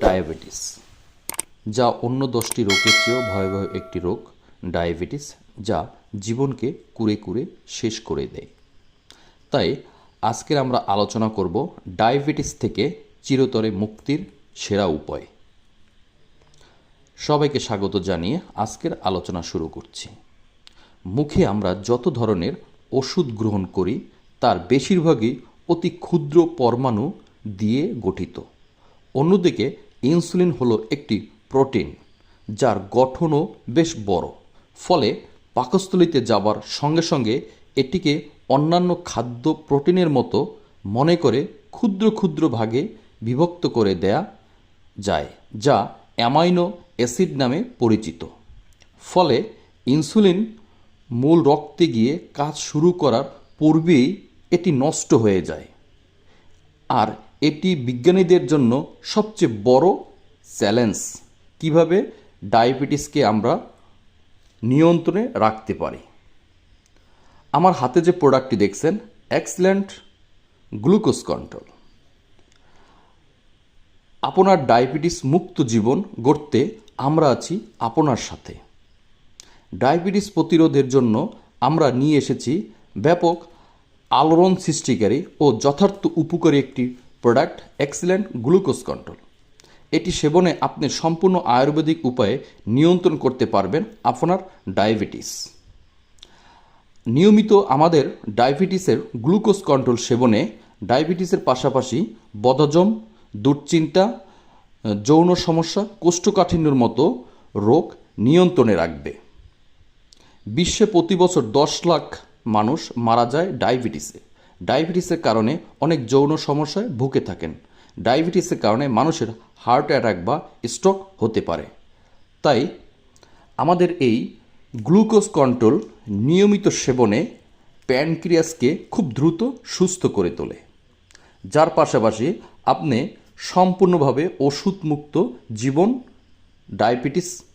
Diabetes, যা অন্য 10টি রোগের চেয়েও ভয়াবহ একটি রোগ। ডায়াবেটিস যা জীবনকে কুরে কুরে শেষ করে দেয়। তাই আজকের আমরা আলোচনা করব ডায়াবেটিস থেকে চিরতরে মুক্তির সেরা উপায়। সবাইকে স্বাগত জানিয়ে আজকের আলোচনা শুরু করছি। মুখে আমরা যত ধরনের ওষুধ গ্রহণ করি তার বেশিরভাগই অতি ক্ষুদ্র পরমাণু দিয়ে গঠিত। অন্যদিকে ইনসুলিন হলো একটি প্রোটিন যার গঠনও বেশ বড়, ফলে পাকস্থলীতে যাবার সঙ্গে সঙ্গে এটিকে অন্যান্য খাদ্য প্রোটিনের মতো মনে করে ক্ষুদ্র ক্ষুদ্র ভাগে বিভক্ত করে দেয়া যায়, যা অ্যামাইনো অ্যাসিড নামে পরিচিত। ফলে ইনসুলিন মূল রক্তে গিয়ে কাজ শুরু করার পূর্বেই এটি নষ্ট হয়ে যায়। আর এটি বিজ্ঞানীদের জন্য সবচেয়ে বড় চ্যালেঞ্জ, কিভাবে ডায়াবেটিসকে আমরা নিয়ন্ত্রণে রাখতে পারি। আমার হাতে যে প্রোডাক্টটি দেখছেন, এক্সেলেন্ট গ্লুকোজ কন্ট্রোল। আপনার ডায়াবেটিস মুক্ত জীবন গড়তে আমরা আছি আপনার সাথে। ডায়াবেটিস প্রতিরোধের জন্য আমরা নিয়ে এসেছি ব্যাপক আলোড়ন সৃষ্টিকারী ও যথার্থ উপকারী একটি প্রোডাক্ট, এক্সেলেন্ট গ্লুকোজ কন্ট্রোল। এটি সেবনে আপনি সম্পূর্ণ আয়ুর্বেদিক উপায়ে নিয়ন্ত্রণ করতে পারবেন আপনার ডায়াবেটিস। নিয়মিত আমাদের ডায়াবেটিসের গ্লুকোজ কন্ট্রোল সেবনে ডায়াবেটিসের পাশাপাশি বদহজম, দুশ্চিন্তা, যৌন সমস্যা, কোষ্ঠকাঠিন্যের মতো রোগ নিয়ন্ত্রণে রাখবে। বিশ্বে প্রতি বছর 10 লাখ মানুষ মারা যায় ডায়াবেটিসে। ডায়াবেটিসের কারণে অনেক যৌন সমস্যায় ভুগে থাকেন। ডায়াবেটিসের কারণে মানুষের হার্ট অ্যাটাক বা স্ট্রোক হতে পারে। তাই আমাদের এই গ্লুকোজ কন্ট্রোল নিয়মিত সেবনে প্যানক্রিয়াসকে খুব দ্রুত সুস্থ করে তোলে, যার পাশাপাশি আপনি সম্পূর্ণভাবে ওষুধমুক্ত জীবন ডায়াবেটিস